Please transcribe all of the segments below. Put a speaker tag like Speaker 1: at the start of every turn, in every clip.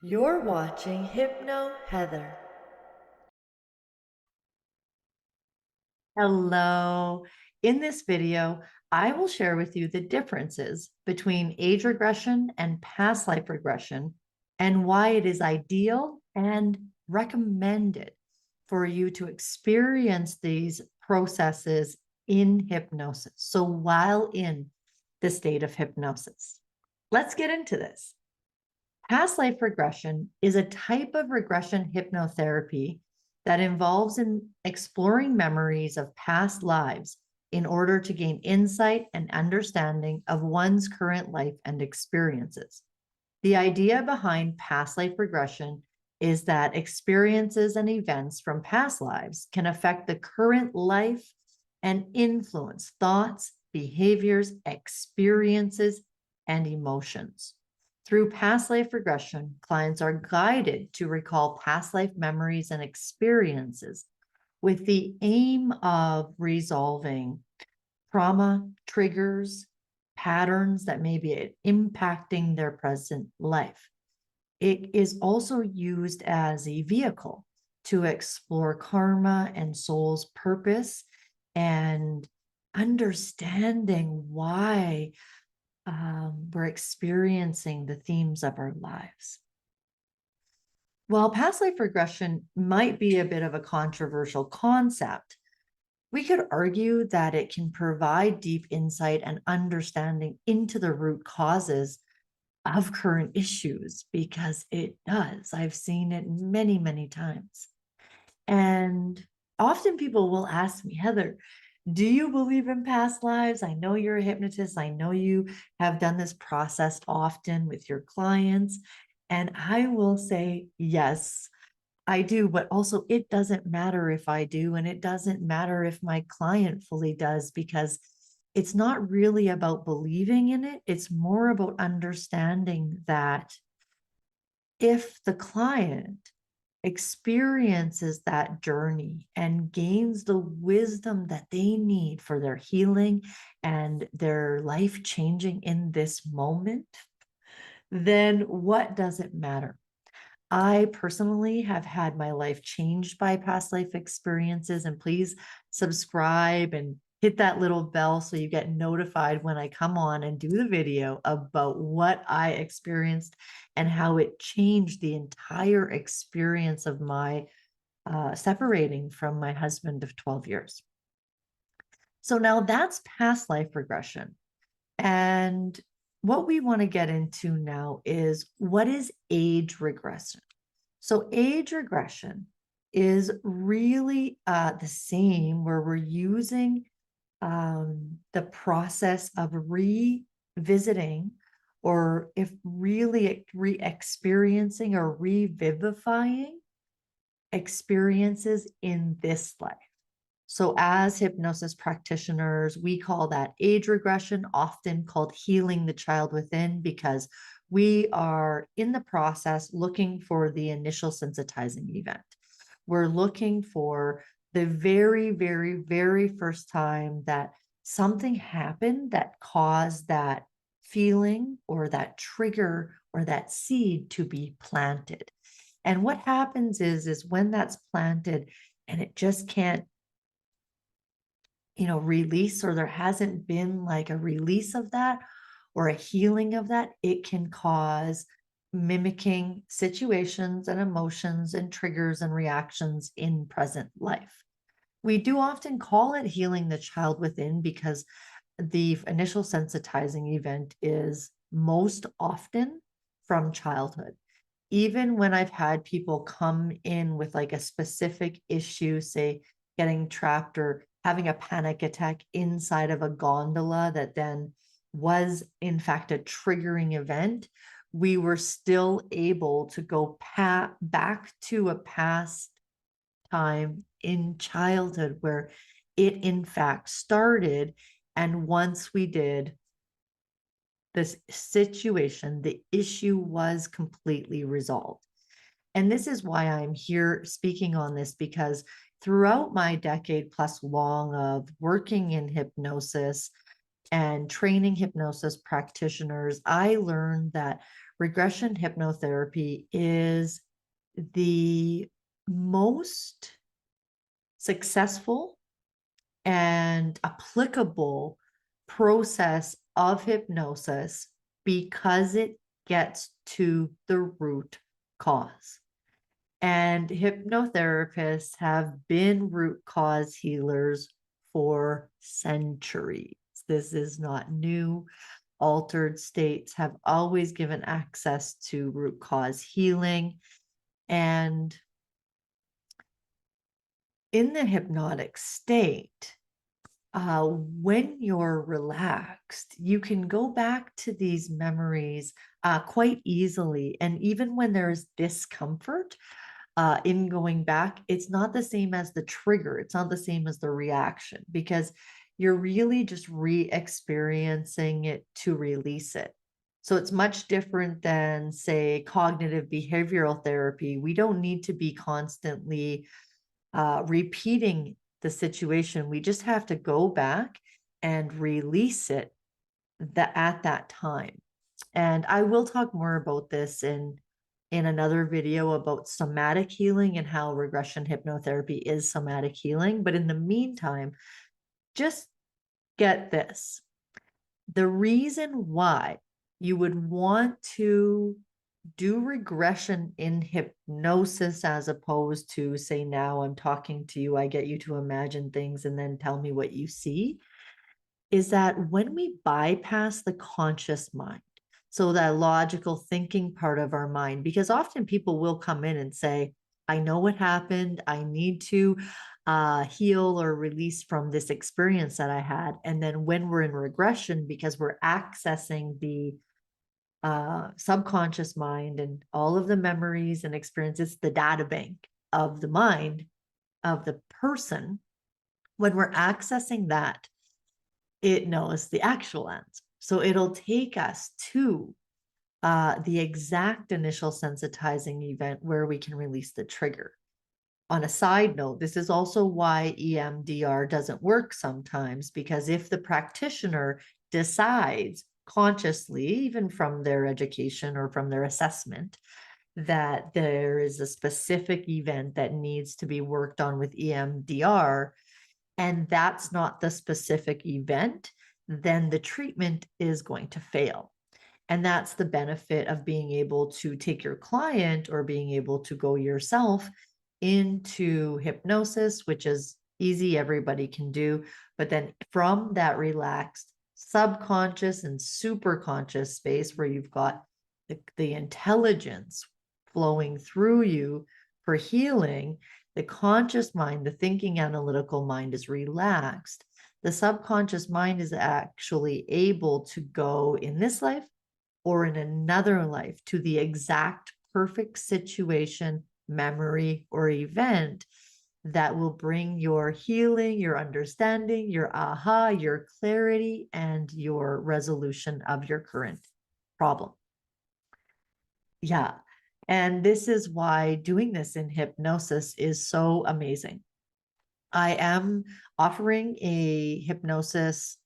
Speaker 1: You're watching Hypno Heather.
Speaker 2: Hello. In this video, I will share with you the differences between age regression and past life regression and why it is ideal and recommended for you to experience these processes in hypnosis. So while in the state of hypnosis, let's get into this. Past life regression is a type of regression hypnotherapy that involves in exploring memories of past lives in order to gain insight and understanding of one's current life and experiences. The idea behind past life regression is that experiences and events from past lives can affect the current life and influence thoughts, behaviors, experiences, and emotions. Through past life regression, clients are guided to recall past life memories and experiences with the aim of resolving trauma, triggers, patterns that may be impacting their present life. It is also used as a vehicle to explore karma and soul's purpose and understanding why we're experiencing the themes of our lives. While past life regression might be a bit of a controversial concept, we could argue that it can provide deep insight and understanding into the root causes of current issues because it does. I've seen it many, many times. And often people will ask me, Heather, do you believe in past lives? I know you're a hypnotist. I know you have done this process often with your clients. And I will say, yes, I do. But also, it doesn't matter if I do. And it doesn't matter if my client fully does, because it's not really about believing in it. It's more about understanding that if the client experiences that journey and gains the wisdom that they need for their healing and their life changing in this moment, then what does it matter? I personally have had my life changed by past life experiences, and please subscribe and hit that little bell so you get notified when I come on and do the video about what I experienced and how it changed the entire experience of my separating from my husband of 12 years. So now that's past life regression. And what we want to get into now is what is age regression? So age regression is really the same, where we're using the process of revisiting, or if really re-experiencing or revivifying experiences in this life. So, as hypnosis practitioners, we call that age regression, often called healing the child within, because we are in the process looking for the initial sensitizing event. We're looking for the very, very, very first time that something happened that caused that feeling or that trigger or that seed to be planted. And what happens is when that's planted and it just can't release, or there hasn't been like a release of that or a healing of that, it can cause mimicking situations and emotions and triggers and reactions in present life. We do often call it healing the child within because the initial sensitizing event is most often from childhood. Even when I've had people come in with like a specific issue, say getting trapped or having a panic attack inside of a gondola that then was in fact a triggering event, we were still able to go back to a past time in childhood where it in fact started. And once we did, this situation, the issue was completely resolved. And this is why I'm here speaking on this, because throughout my decade plus long of working in hypnosis and training hypnosis practitioners, I learned that regression hypnotherapy is the most successful and applicable process of hypnosis because it gets to the root cause. And hypnotherapists have been root cause healers for centuries. This is not new. Altered states have always given access to root cause healing. And in the hypnotic state, when you're relaxed, you can go back to these memories quite easily. And even when there's discomfort in going back, it's not the same as the trigger. It's not the same as the reaction because you're really just re-experiencing it to release it. So it's much different than, say, cognitive behavioral therapy. We don't need to be constantly repeating the situation. We just have to go back and release it at that time. And I will talk more about this in another video about somatic healing and how regression hypnotherapy is somatic healing. But in the meantime, just get this. The reason why you would want to do regression in hypnosis as opposed to, say, now I'm talking to you, I get you to imagine things and then tell me what you see, is that when we bypass the conscious mind, so that logical thinking part of our mind, because often people will come in and say, I know what happened. I need to heal or release from this experience that I had. And then when we're in regression, because we're accessing the subconscious mind and all of the memories and experiences, the data bank of the mind of the person, when we're accessing that, it knows the actual answer. So it'll take us to the exact initial sensitizing event where we can release the trigger. On a side note, this is also why EMDR doesn't work sometimes, because if the practitioner decides consciously, even from their education or from their assessment, that there is a specific event that needs to be worked on with EMDR, and that's not the specific event, then the treatment is going to fail. And that's the benefit of being able to take your client or being able to go yourself into hypnosis, which is easy, everybody can do. But then from that relaxed subconscious and super conscious space where you've got the intelligence flowing through you for healing, the conscious mind, the thinking analytical mind is relaxed. The subconscious mind is actually able to go in this life or in another life to the exact perfect situation, memory, or event that will bring your healing, your understanding, your aha, your clarity, and your resolution of your current problem. Yeah. And this is why doing this in hypnosis is so amazing. I am offering a hypnosis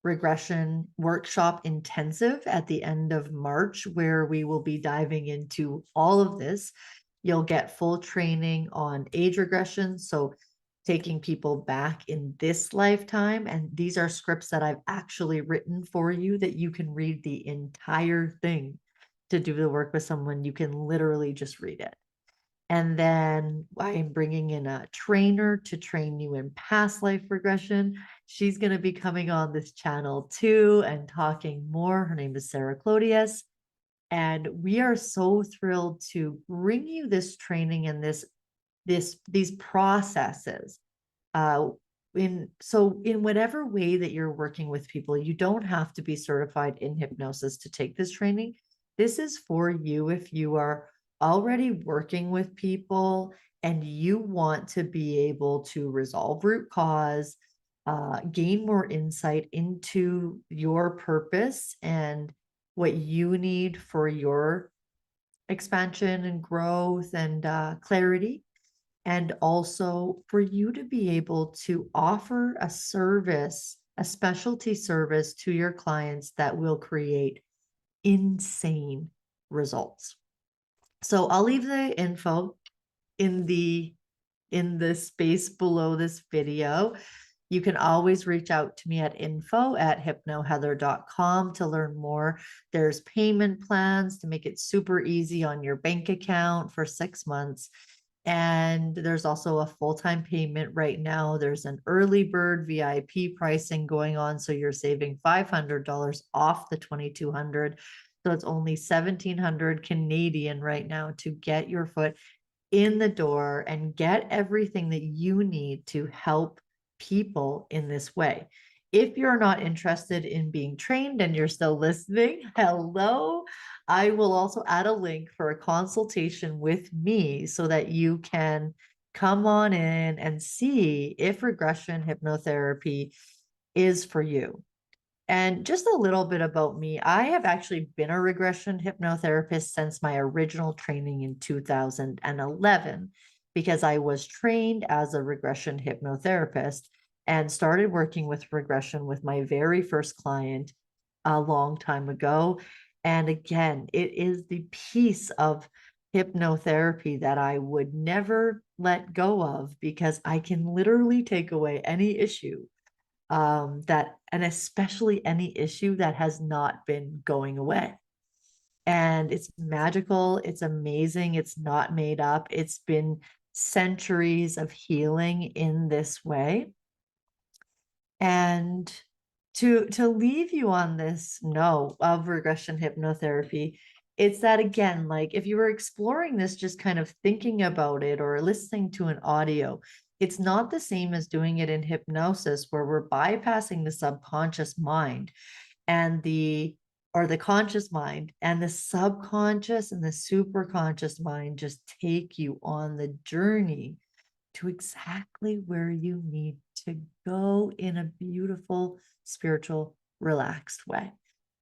Speaker 2: regression workshop intensive at the end of March, where we will be diving into all of this. You'll get full training on age regression. So taking people back in this lifetime. And these are scripts that I've actually written for you that you can read the entire thing to do the work with someone. You can literally just read it. And then I am bringing in a trainer to train you in past life regression. She's going to be coming on this channel too and talking more. Her name is Sarah Clodius. And we are so thrilled to bring you this training and these processes. In whatever way that you're working with people, you don't have to be certified in hypnosis to take this training. This is for you if you are already working with people and you want to be able to resolve root cause, gain more insight into your purpose and what you need for your expansion and growth and clarity, and also for you to be able to offer a service, a specialty service to your clients that will create insane results. So I'll leave the info in the space below this video. You can always reach out to me at info@hypnoheather.com to learn more. There's payment plans to make it super easy on your bank account for 6 months. And there's also a full-time payment right now. There's an early bird VIP pricing going on. So you're saving $500 off the $2,200. So it's only 1,700 Canadian right now to get your foot in the door and get everything that you need to help people in this way. If you're not interested in being trained and you're still listening, hello. I will also add a link for a consultation with me so that you can come on in and see if regression hypnotherapy is for you. And just a little bit about me. I have actually been a regression hypnotherapist since my original training in 2011, because I was trained as a regression hypnotherapist and started working with regression with my very first client a long time ago. And again, it is the piece of hypnotherapy that I would never let go of, because I can literally take away any issue that, and especially any issue that has not been going away. And it's magical, it's amazing, it's not made up. It's been centuries of healing in this way. And to leave you on this note of regression hypnotherapy, it's that, again, like if you were exploring this, just kind of thinking about it or listening to an audio, it's not the same as doing it in hypnosis, where we're bypassing the subconscious mind and the conscious mind, and the subconscious and the superconscious mind just take you on the journey to exactly where you need to go in a beautiful, spiritual, relaxed way.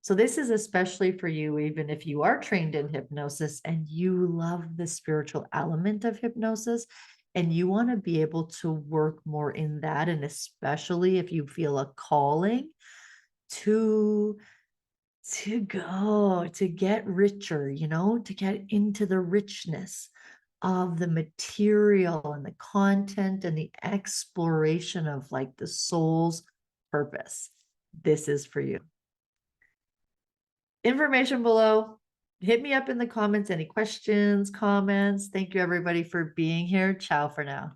Speaker 2: So, this is especially for you, even if you are trained in hypnosis and you love the spiritual element of hypnosis and you want to be able to work more in that. And especially if you feel a calling to to get richer, to get into the richness of the material and the content and the exploration of like the soul's purpose. This is for you. Information below. Hit me up in the comments. Any questions, comments? Thank you, everybody, for being here. Ciao for now.